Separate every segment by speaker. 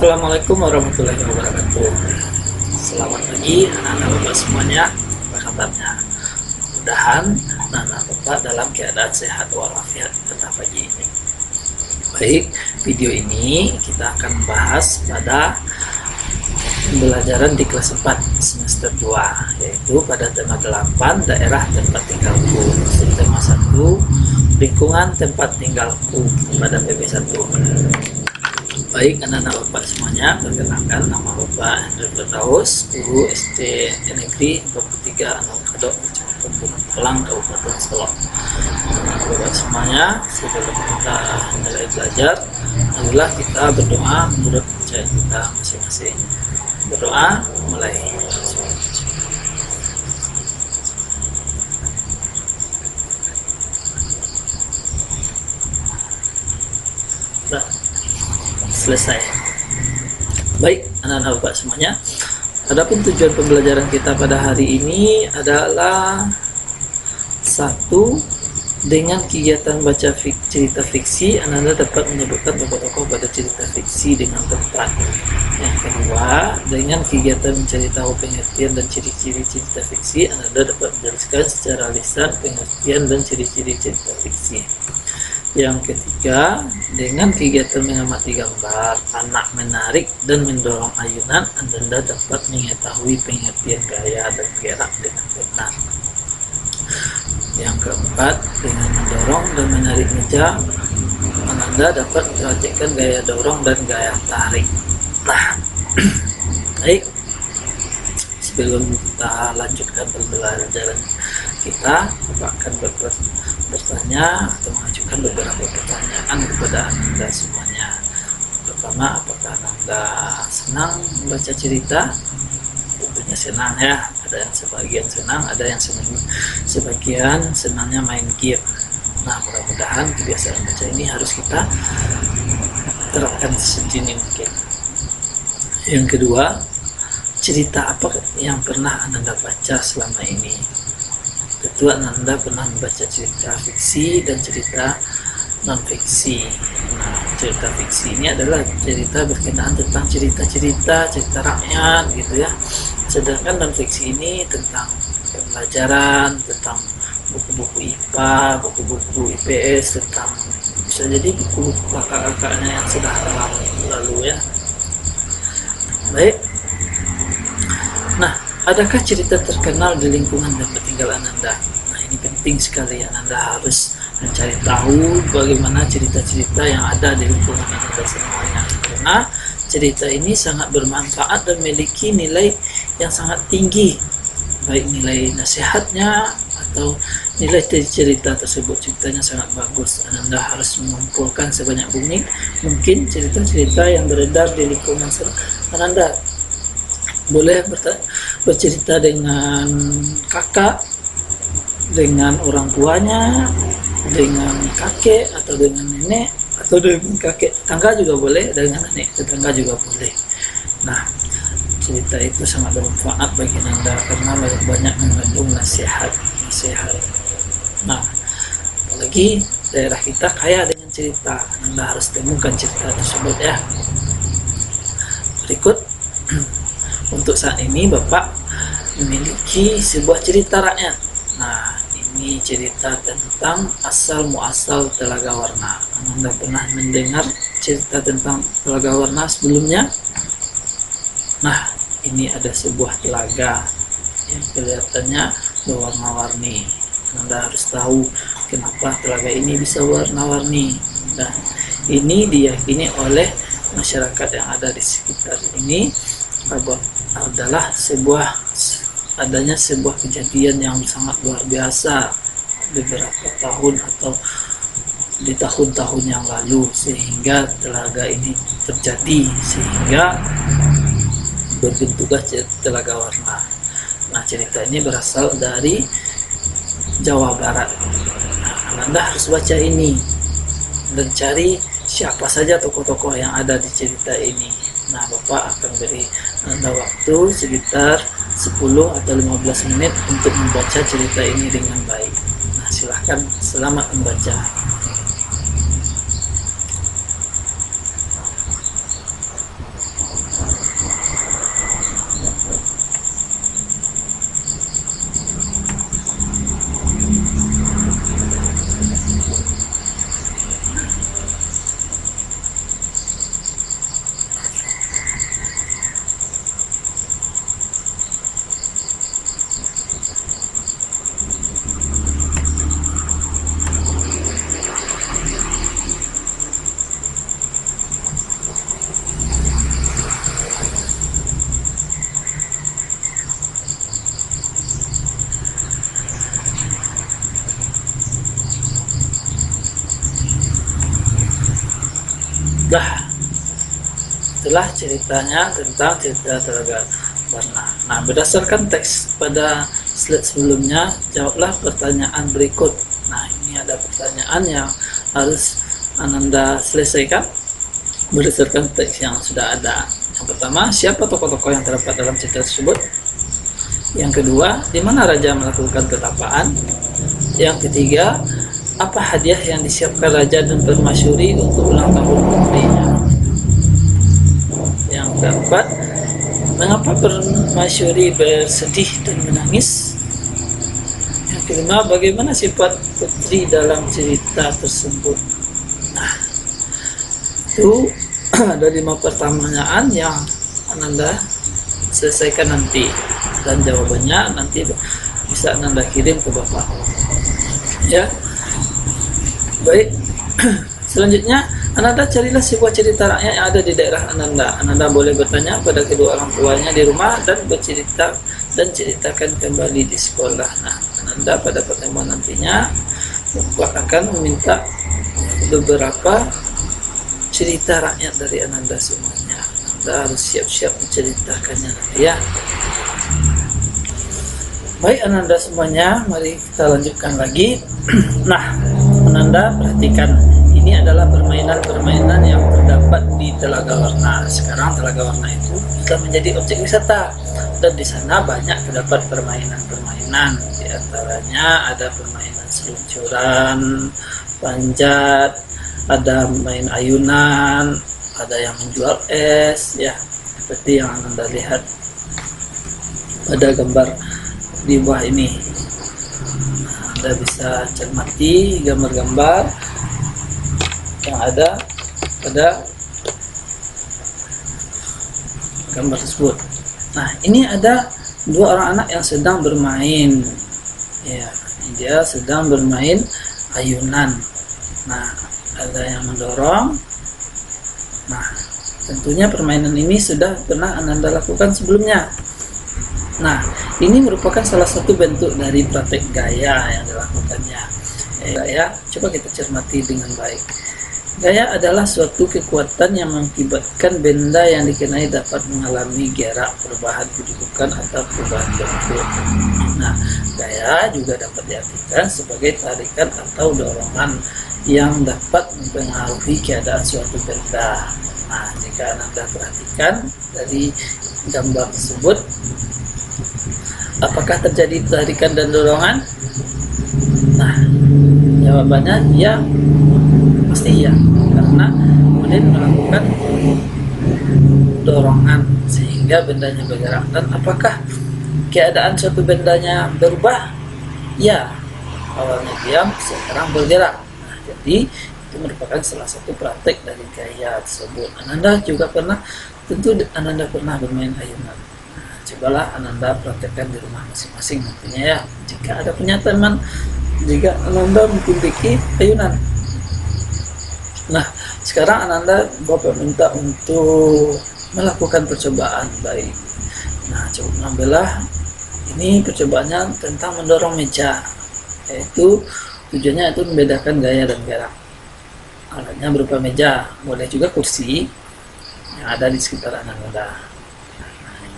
Speaker 1: Assalamualaikum warahmatullahi wabarakatuh. Selamat pagi anak-anak bapak semuanya. Apa kabarnya? Mudah-mudahan anak-anak bapak dalam keadaan sehat walafiat pada pagi ini. Baik, video ini kita akan membahas pada pembelajaran di kelas 4 semester 2, yaitu pada tema 8 daerah tempat tinggalku, tema 1 lingkungan tempat tinggalku pada PP1. Baik anak-anak bapak semuanya, perkenalkan nama bapak Hendrik Firdaus, guru SD Negeri 23 Anokadok, Kecamatan Gunung Pelang, Kabupaten Solok. Anak-anak bapak semuanya, sebelum kita mulai belajar, marilah kita berdoa menurut percaya kita masing-masing. Berdoa mulai. Selesai. Baik anak-anak bapak semuanya, adapun tujuan pembelajaran kita pada hari ini adalah satu, dengan kegiatan baca cerita fiksi, anak-anak dapat menyebutkan tokoh-tokoh pada cerita fiksi dengan tepat. Yang kedua, dengan kegiatan mencari tahu pengertian dan ciri-ciri cerita fiksi, anak-anak dapat menjelaskan secara lisan pengertian dan ciri-ciri cerita fiksi. Yang ketiga, dengan kegiatan mengamati gambar, anak menarik dan mendorong ayunan, Anda dapat mengetahui pengertian gaya dan gerak dengan benar. Yang keempat, dengan mendorong dan menarik meja, Anda dapat memperhatikan gaya dorong dan gaya tarik. Nah, baik, sebelum kita lanjutkan pembelajaran kita, Bapak akan bertanya atau mengajukan beberapa pertanyaan kepada Anda semuanya. Pertama, apakah Anda senang membaca cerita? Tentunya senang ya. Ada yang sebagian senang, ada yang sebagian senangnya main game. Nah, mudah-mudahan kebiasaan baca ini harus kita terapkan sedini mungkin. Yang kedua, cerita apa yang pernah Anda baca selama ini? Tentu Anda pernah membaca cerita fiksi dan cerita non-fiksi. Nah, cerita fiksi ini adalah cerita berkenaan tentang cerita rakyat gitu ya. Sedangkan non-fiksi ini tentang pembelajaran, tentang buku-buku IPA, buku-buku IPS, tentang bisa jadi buku-buku kakak-kakaknya yang sudah lalu ya. Baik. Nah, adakah cerita terkenal di lingkungan tempat tinggal Anda? Nah, ini penting sekali. Anda harus mencari tahu bagaimana cerita-cerita yang ada di lingkungan Anda semuanya. Karena cerita ini sangat bermanfaat dan memiliki nilai yang sangat tinggi. Baik nilai nasihatnya atau nilai dari cerita tersebut. Ceritanya sangat bagus. Anda harus mengumpulkan sebanyak mungkin cerita-cerita yang beredar di lingkungan Anda. Boleh bercerita dengan kakak, dengan orang tuanya, dengan kakek atau dengan nenek, atau dengan kakek tetangga juga boleh, dengan nenek tetangga juga boleh. Nah, cerita itu sangat bermanfaat bagi Anda karena banyak mengandung nasihat. Nah, apalagi daerah kita kaya dengan cerita, Anda harus temukan cerita tersebut ya. Berikut, untuk saat ini Bapak memiliki sebuah cerita rakyat. Nah, ini cerita tentang asal muasal Telaga Warna. Anda pernah mendengar cerita tentang Telaga Warna sebelumnya? Nah, ini ada sebuah telaga yang kelihatannya berwarna-warni. Anda harus tahu kenapa telaga ini bisa warna-warni. Dan ini diyakini oleh masyarakat yang ada di sekitar ini adalah adanya sebuah kejadian yang sangat luar biasa beberapa tahun atau di tahun-tahun yang lalu, sehingga telaga ini terjadi sehingga berbentuklah Telaga Warna. Nah, cerita ini berasal dari Jawa Barat. Nah, Anda harus baca ini dan cari siapa saja tokoh-tokoh yang ada di cerita ini. Nah, Bapak akan beri Anda waktu sekitar 10 atau 15 menit untuk membaca cerita ini dengan baik. Nah, silahkan, selamat membaca. itulah ceritanya tentang cerita Telaga Warna. Nah, berdasarkan teks pada slide sebelumnya, jawablah pertanyaan berikut. Nah, ini ada pertanyaan yang harus Ananda selesaikan berdasarkan teks yang sudah ada. Yang pertama, siapa tokoh-tokoh yang terdapat dalam cerita tersebut? Yang kedua, di mana raja melakukan ketapaan? Yang ketiga, apa hadiah yang disiapkan raja dan permasyuri untuk ulang tahun putrinya? Yang keempat, mengapa permasyuri bersedih dan menangis? Yang kelima, bagaimana sifat putri dalam cerita tersebut? Nah, itu ada 5 pertanyaan yang Ananda selesaikan nanti, dan jawabannya nanti bisa Ananda kirim ke Bapak. Ya, baik. Selanjutnya, Ananda carilah sebuah cerita rakyat yang ada di daerah Ananda. Ananda boleh bertanya pada kedua orang tuanya di rumah dan bercerita dan ceritakan kembali di sekolah. Nah, Ananda pada pertemuan nantinya akan meminta beberapa cerita rakyat dari Ananda semuanya. Ananda harus siap-siap menceritakannya nanti ya. Baik Ananda semuanya, mari kita lanjutkan lagi. Nah, Ananda perhatikan, ini adalah permainan-permainan yang terdapat di Telaga Warna. Sekarang Telaga Warna itu sudah menjadi objek wisata, dan di sana banyak terdapat permainan-permainan. Di antaranya ada permainan seluncuran, panjat, ada main ayunan, ada yang menjual es, ya seperti yang Anda lihat pada gambar di bawah ini. Anda bisa cermati gambar-gambar yang ada pada gambar tersebut. Nah, ini ada 2 orang anak yang sedang bermain. Ya, dia sedang bermain ayunan. Nah, ada yang mendorong. Nah, tentunya permainan ini sudah pernah Ananda lakukan sebelumnya. Nah, ini merupakan salah satu bentuk dari praktek gaya yang dilakukannya. Gaya, coba kita cermati dengan baik. Gaya adalah suatu kekuatan yang mengakibatkan benda yang dikenai dapat mengalami gerak, perubahan kedudukan atau perubahan bentuk. Nah, gaya juga dapat diartikan sebagai tarikan atau dorongan yang dapat mempengaruhi keadaan suatu benda. Nah, jika Anda perhatikan dari gambar tersebut, apakah terjadi tarikan dan dorongan? Nah, jawabannya ya, pasti ya, karena kemudian melakukan dorongan sehingga bendanya bergerak. Dan apakah keadaan suatu bendanya berubah? Ya, awalnya diam, sekarang bergerak. Nah, jadi itu merupakan salah satu praktek dari gaya tersebut. Ananda juga pernah, tentu Ananda pernah bermain ayunan. Cobalah Ananda praktekkan di rumah masing-masing nantinya ya. Jika ada punya teman, jika Ananda memiliki ayunan. Nah, sekarang Ananda Bapak minta untuk melakukan percobaan. Baik. Nah, cobalah ini percobaannya tentang mendorong meja, yaitu tujuannya itu membedakan gaya dan gerak. Alatnya berupa meja, boleh juga kursi yang ada di sekitar Ananda.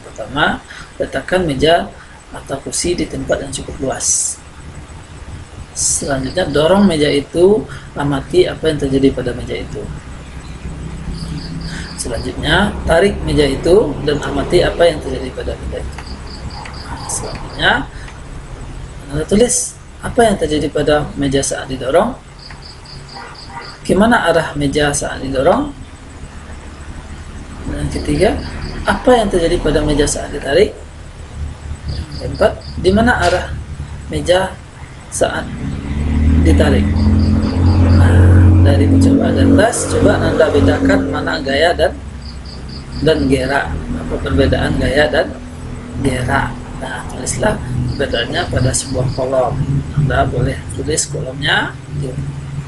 Speaker 1: Pertama, letakkan meja atau kursi di tempat yang cukup luas. Selanjutnya, dorong meja itu, amati apa yang terjadi pada meja itu. Selanjutnya, tarik meja itu dan amati apa yang terjadi pada meja itu. Selanjutnya, Anda tulis apa yang terjadi pada meja saat didorong, gimana arah meja saat didorong, dan ketiga, apa yang terjadi pada meja saat ditarik. Keempat, di mana arah meja saat ditarik. Nah, dari percobaan dan tes, coba Anda bedakan mana gaya dan gerak. Apa perbedaan gaya dan gerak? Nah, tulislah perbedaannya pada sebuah kolom. Anda boleh tulis kolomnya di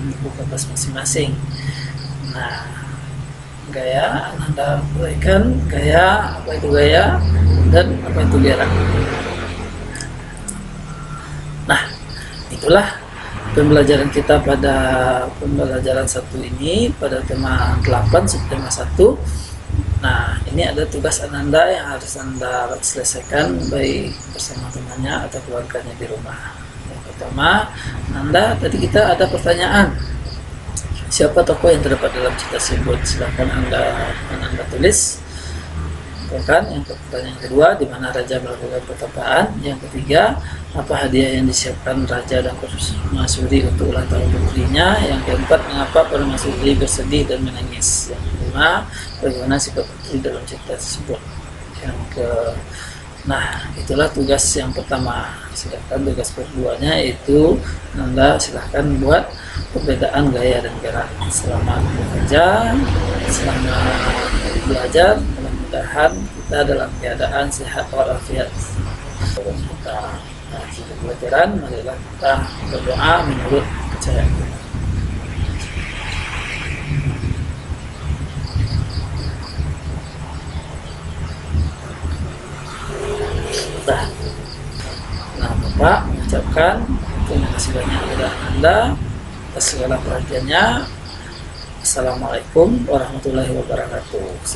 Speaker 1: buku kertas masing-masing. Nah, gaya Anda berikan gaya, apa itu gaya dan apa itu gerak. Nah, itulah pembelajaran kita pada pembelajaran 1 ini pada tema 8 subtema 1. Nah, ini ada tugas Ananda yang harus Anda selesaikan baik bersama temannya atau keluarganya di rumah. Yang pertama, Ananda, tadi kita ada pertanyaan. Siapa tokoh yang terdapat dalam cerita tersebut? Silahkan Anda tulis. Kan? Yang pertanyaan kedua, di mana raja melakukan pertapaan? Yang ketiga, apa hadiah yang disiapkan raja dan permaisuri untuk ulang tahun putrinya? Yang keempat, mengapa permaisuri bersedih dan menangis? Yang kelima, bagaimana sifat putri dalam cerita tersebut? Nah, itulah tugas yang pertama. Sedangkan tugas keduanya itu Anda silahkan buat perbedaan gaya dan gerak. Selamat bekerja, selamat belajar. Mudah-mudahan kita dalam keadaan sehat walafiat. Sebelum kita lanjut pelajaran, marilah kita berdoa menurut kepercayaan kita. Nah, Bapak mengucapkan terima kasih banyak kepada Anda atas segala perhatiannya. Assalamualaikum warahmatullahi wabarakatuh.